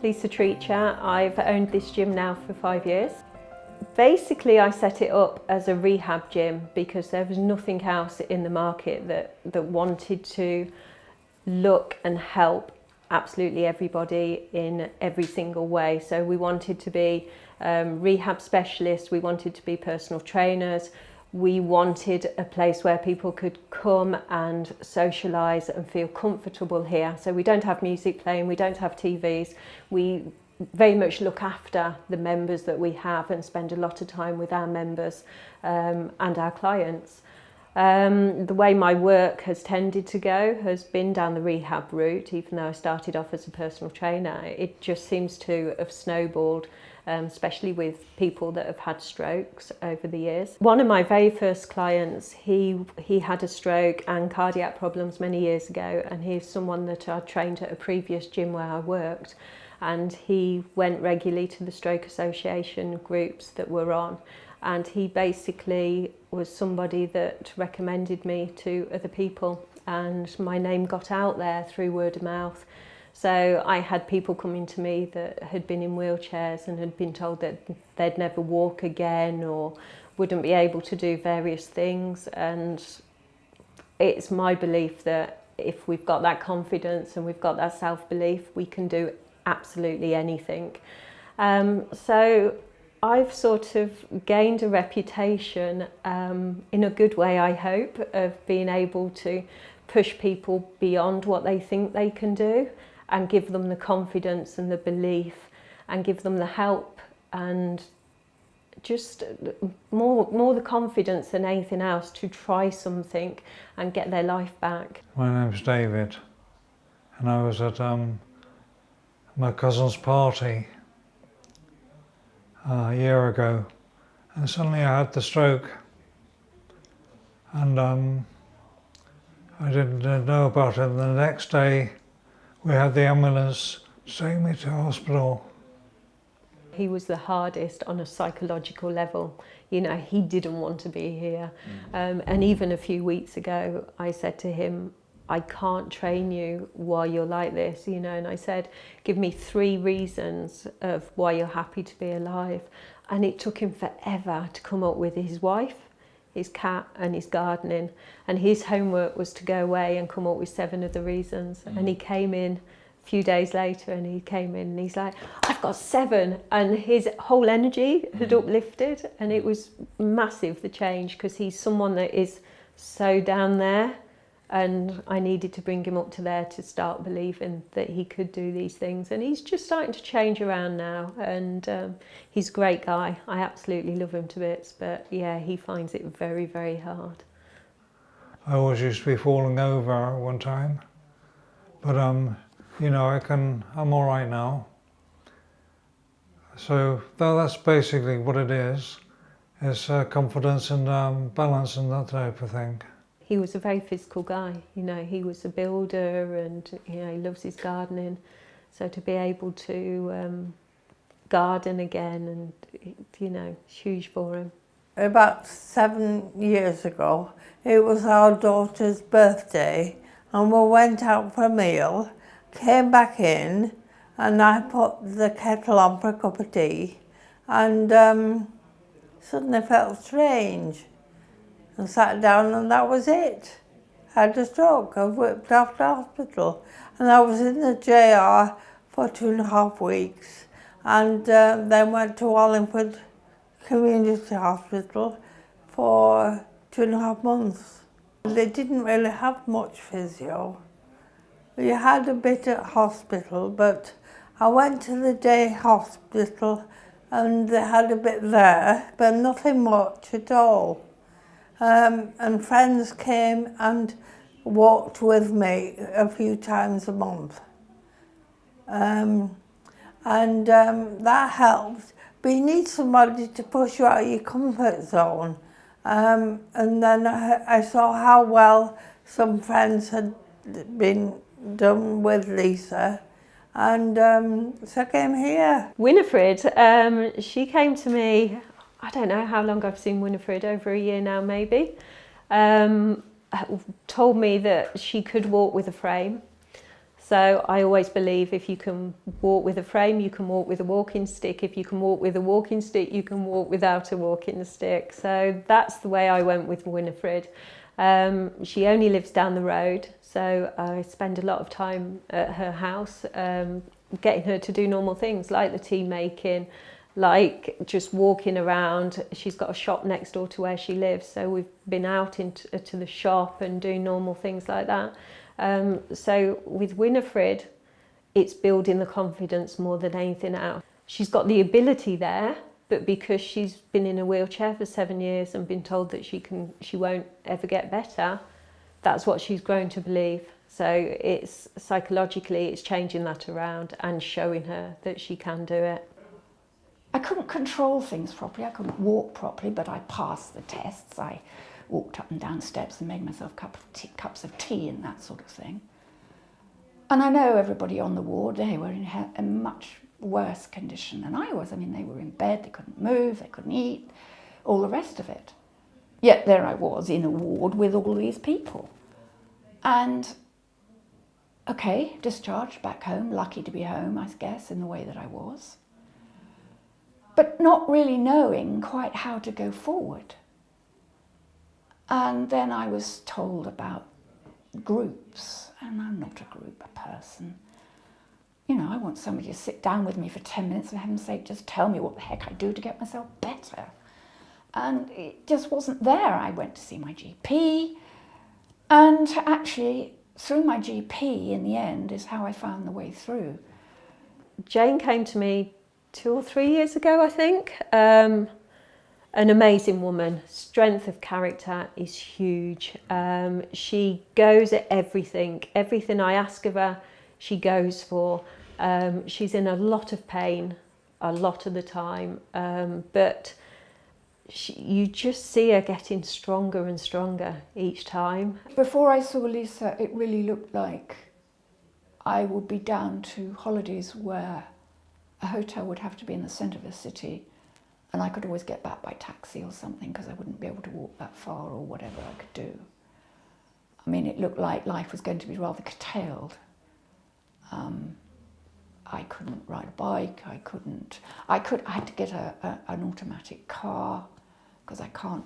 Lisa Treacher. I've owned this gym now for 5 years. Basically, I set it up as a rehab gym because there was nothing else in the market that wanted to look and help absolutely everybody in every single way. So we wanted to be rehab specialists, we wanted to be personal trainers, we wanted a place where people could come and socialise and feel comfortable here. So we don't have music playing, we don't have TVs, we very much look after the members that we have and spend a lot of time with our members and our clients. The way my work has tended to go has been down the rehab route, even though I started off as a personal trainer. It just seems to have snowballed, especially with people that have had strokes over the years. One of my very first clients, he had a stroke and cardiac problems many years ago, and he's someone that I trained at a previous gym where I worked, and he went regularly to the Stroke Association groups that were on. And he basically was somebody that recommended me to other people, and my name got out there through word of mouth. So I had people coming to me that had been in wheelchairs and had been told that they'd never walk again or wouldn't be able to do various things. And it's my belief that if we've got that confidence and we've got that self-belief, we can do absolutely anything. So I've sort of gained a reputation, in a good way I hope, of being able to push people beyond what they think they can do and give them the confidence and the belief and give them the help and just more the confidence than anything else to try something and get their life back. My name's David, and I was at my cousin's party a year ago, and suddenly I had the stroke, and I didn't know about it. And the next day we had the ambulance to take me to hospital. He was the hardest on a psychological level. You know, he didn't want to be here. And even a few weeks ago, I said to him, I can't train you while you're like this, you know, and I said, give me 3 reasons of why you're happy to be alive. And it took him forever to come up with his wife, his cat and his gardening. And his homework was to go away and come up with 7 of the reasons. And he came in a few days later and he came in and he's like, I've got 7. And his whole energy had uplifted, and it was massive, the change, because he's someone that is so down there. And I needed to bring him up to there to start believing that he could do these things. And he's just starting to change around now. And he's a great guy. I absolutely love him to bits. But yeah, he finds it very, very hard. I always used to be falling over one time. But, you know, I'm all right now. So that's basically what it is. It's confidence and balance and that type of thing. He was a very physical guy, you know, he was a builder and, you know, he loves his gardening. So to be able to garden again and, you know, it's huge for him. About 7 years ago, it was our daughter's birthday, and we went out for a meal, came back in, and I put the kettle on for a cup of tea, and suddenly felt strange. And sat down, and that was it. I had a stroke. I whipped off to hospital, and I was in the JR for 2.5 weeks, and then went to Wallingford Community Hospital for 2.5 months. They didn't really have much physio. We had a bit at hospital, but I went to the day hospital, and they had a bit there, but nothing much at all. And friends came and walked with me a few times a month. That helped. But you need somebody to push you out of your comfort zone. And then I saw how well some friends had been done with Lisa. And so I came here. Winifred, she came to me, I don't know how long I've seen Winifred, over a year now maybe. Told me that she could walk with a frame. So I always believe if you can walk with a frame, you can walk with a walking stick. If you can walk with a walking stick, you can walk without a walking stick. So that's the way I went with Winifred. She only lives down the road, so I spend a lot of time at her house, getting her to do normal things like the tea making, like just walking around. She's got a shop next door to where she lives, so we've been out into to the shop and doing normal things like that. So with Winifred, it's building the confidence more than anything else. She's got the ability there, but because she's been in a wheelchair for 7 years and been told that she won't ever get better, that's what she's grown to believe. So it's psychologically, it's changing that around and showing her that she can do it. I couldn't control things properly. I couldn't walk properly, but I passed the tests. I walked up and down steps and made myself cups of tea and that sort of thing. And I know everybody on the ward, they were in a much worse condition than I was. I mean, they were in bed, they couldn't move, they couldn't eat, all the rest of it. Yet there I was in a ward with all these people. And, okay, discharged back home, lucky to be home, I guess, in the way that I was. But not really knowing quite how to go forward. And then I was told about groups, and I'm not a group person. You know, I want somebody to sit down with me for 10 minutes, for heaven's sake, just tell me what the heck I do to get myself better. And it just wasn't there. I went to see my GP, and actually, through my GP, in the end, is how I found the way through. Jane came to me 2 or 3 years ago, I think. An amazing woman. Strength of character is huge. She goes at everything. Everything I ask of her, she goes for. She's in a lot of pain a lot of the time, but you just see her getting stronger and stronger each time. Before I saw Lisa, it really looked like I would be down to holidays where a hotel would have to be in the centre of the city, and I could always get back by taxi or something because I wouldn't be able to walk that far or whatever I could do. I mean, it looked like life was going to be rather curtailed. I couldn't ride a bike, I had to get an automatic car because I can't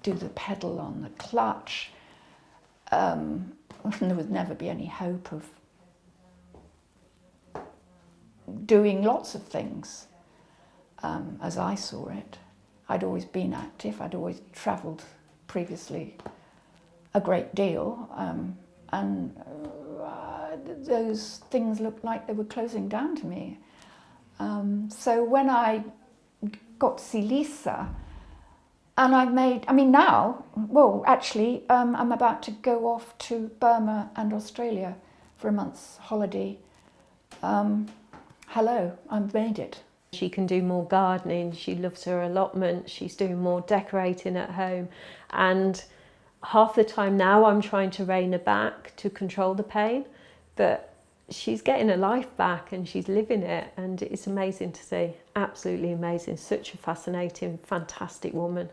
do the pedal on the clutch. There would never be any hope of doing lots of things as I saw it. I'd always been active, I'd always travelled previously a great deal, and those things looked like they were closing down to me. So when I got to see Lisa, and now, actually, I'm about to go off to Burma and Australia for a month's holiday. Hello, I've made it. She can do more gardening, she loves her allotment, she's doing more decorating at home, and half the time now I'm trying to rein her back to control the pain, but she's getting her life back and she's living it, and it's amazing to see, absolutely amazing. Such a fascinating, fantastic woman.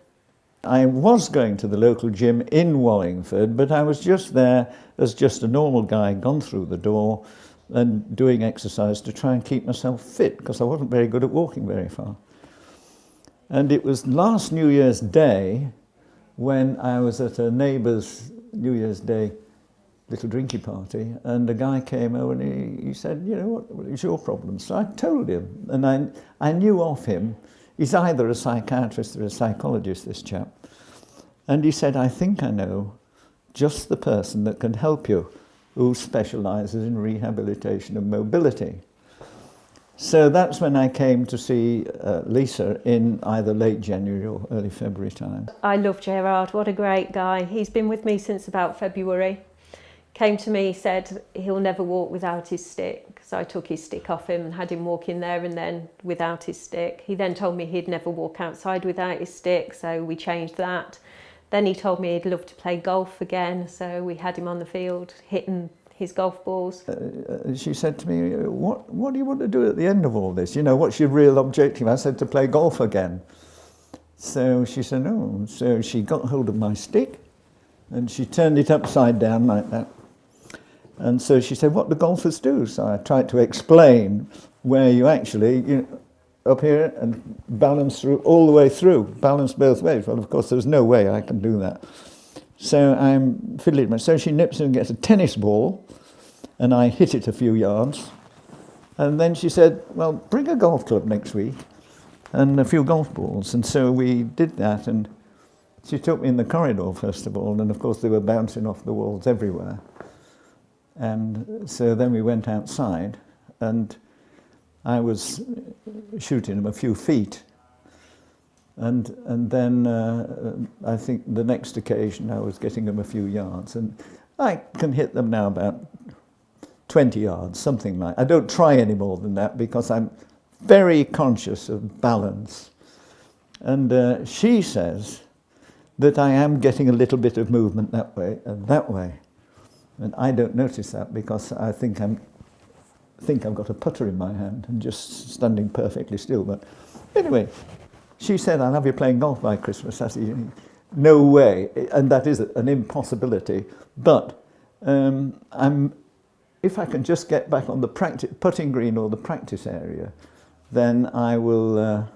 I was going to the local gym in Wallingford, but I was just there as just a normal guy, gone through the door and doing exercise to try and keep myself fit because I wasn't very good at walking very far. And it was last New Year's Day when I was at a neighbour's New Year's Day little drinky party, and a guy came over and he said, you know, what is your problem? So I told him, and I knew of him. He's either a psychiatrist or a psychologist, this chap. And he said, I think I know just the person that can help you, who specialises in rehabilitation and mobility. So that's when I came to see Lisa in either late January or early February time. I love Gerard, what a great guy. He's been with me since about February. Came to me, said he'll never walk without his stick. So I took his stick off him and had him walking there and then without his stick. He then told me he'd never walk outside without his stick, so we changed that. Then he told me he'd love to play golf again, so we had him on the field hitting his golf balls. She said to me, what do you want to do at the end of all this? You know, what's your real objective? I said, to play golf again. So she said, no. So she got hold of my stick and she turned it upside down like that. And so she said, what do golfers do? So I tried to explain where you actually, up here and balance through, all the way through, balance both ways. Well, of course, there's no way I can do that. So I'm fiddling. So she nips in and gets a tennis ball, and I hit it a few yards. And then she said, well, bring a golf club next week and a few golf balls. And so we did that, and she took me in the corridor, first of all, and of course they were bouncing off the walls everywhere. And so then we went outside, and I was shooting them a few feet. And then I think the next occasion I was getting them a few yards. And I can hit them now about 20 yards, something like that. I don't try any more than that because I'm very conscious of balance. And she says that I am getting a little bit of movement that way and that way. And I don't notice that because I think I've got a putter in my hand and just standing perfectly still. But anyway, she said, I'll have you playing golf by Christmas. I said, no way. And that is an impossibility. But if I can just get back on the putting green or the practice area, then I'll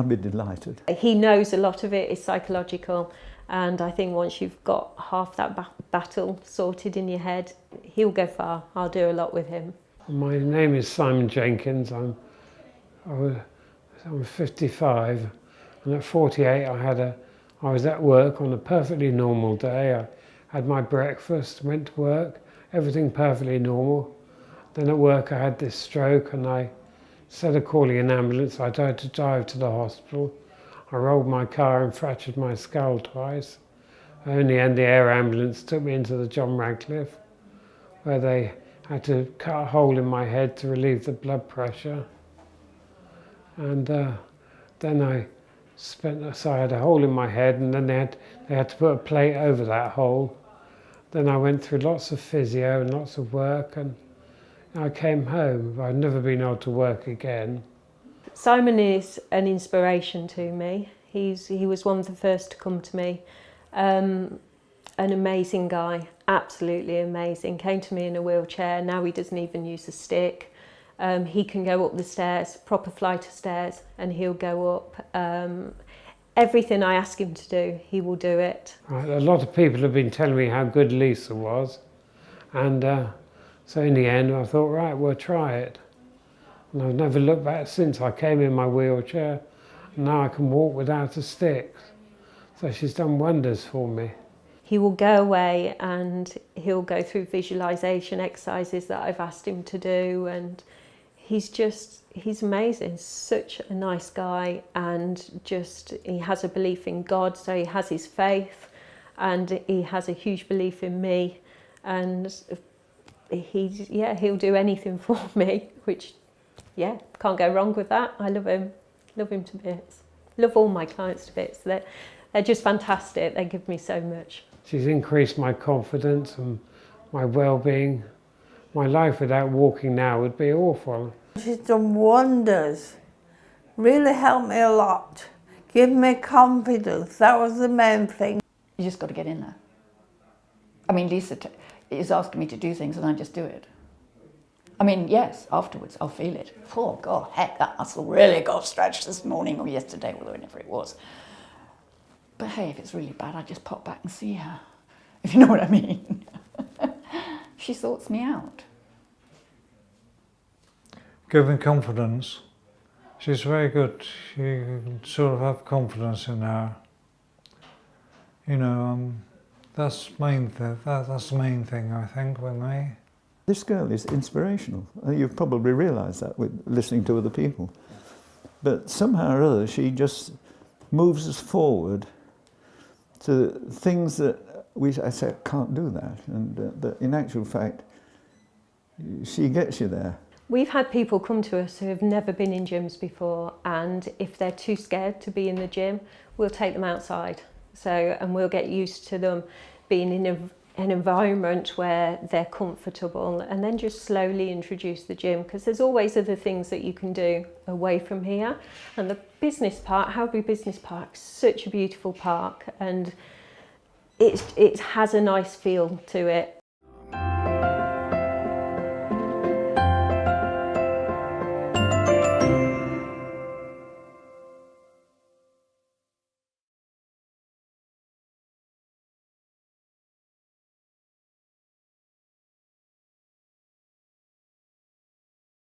be delighted. He knows a lot of it is psychological, and I think once you've got half that battle sorted in your head, he'll go far. I'll do a lot with him. My name is Simon Jenkins. I'm 55, and at 48 I was at work on a perfectly normal day. I had my breakfast, went to work, everything perfectly normal. Then at work I had this stroke, and instead of calling an ambulance, I tried to drive to the hospital. I rolled my car and fractured my skull twice. In the end, the air ambulance took me into the John Radcliffe, where they had to cut a hole in my head to relieve the blood pressure. And then I had a hole in my head, and then they had to put a plate over that hole. Then I went through lots of physio and lots of work, and I came home. I've never been able to work again. Simon is an inspiration to me. He was one of the first to come to me. An amazing guy, absolutely amazing. Came to me in a wheelchair. Now he doesn't even use a stick. He can go up the stairs, proper flight of stairs, and he'll go up. Everything I ask him to do, he will do it. Right, a lot of people have been telling me how good Lisa was, and so in the end I thought, right, we'll try it. And I've never looked back since. I came in my wheelchair, and now I can walk without a stick. So she's done wonders for me. He will go away and he'll go through visualisation exercises that I've asked him to do, and he's amazing. Such a nice guy, and he has a belief in God, so he has his faith, and he has a huge belief in me, and he'll do anything for me, which can't go wrong with that. I love him to bits. Love all my clients to bits. They're just fantastic. They give me so much. She's increased my confidence and my well-being. My life without walking now would be awful. She's done wonders. Really helped me a lot. Give me confidence. That was the main thing. You just got to get in there. I mean, Lisa is asking me to do things and I just do it. I mean, yes, afterwards I'll feel it. Oh, God, heck, that muscle really got stretched this morning or yesterday, or whenever it was. But hey, if it's really bad, I just pop back and see her, if you know what I mean. She sorts me out. Giving confidence. She's very good. You can sort of have confidence in her. That's the main thing. That's the main thing, I think, with me. This girl is inspirational. You've probably realised that with listening to other people. But somehow or other, she just moves us forward to things that I say, can't do that. And but in actual fact, she gets you there. We've had people come to us who have never been in gyms before, and if they're too scared to be in the gym, we'll take them outside. And we'll get used to them being in an environment where they're comfortable, and then just slowly introduce the gym, because there's always other things that you can do away from here. And the business park, Howbery Business Park, is such a beautiful park, and it has a nice feel to it.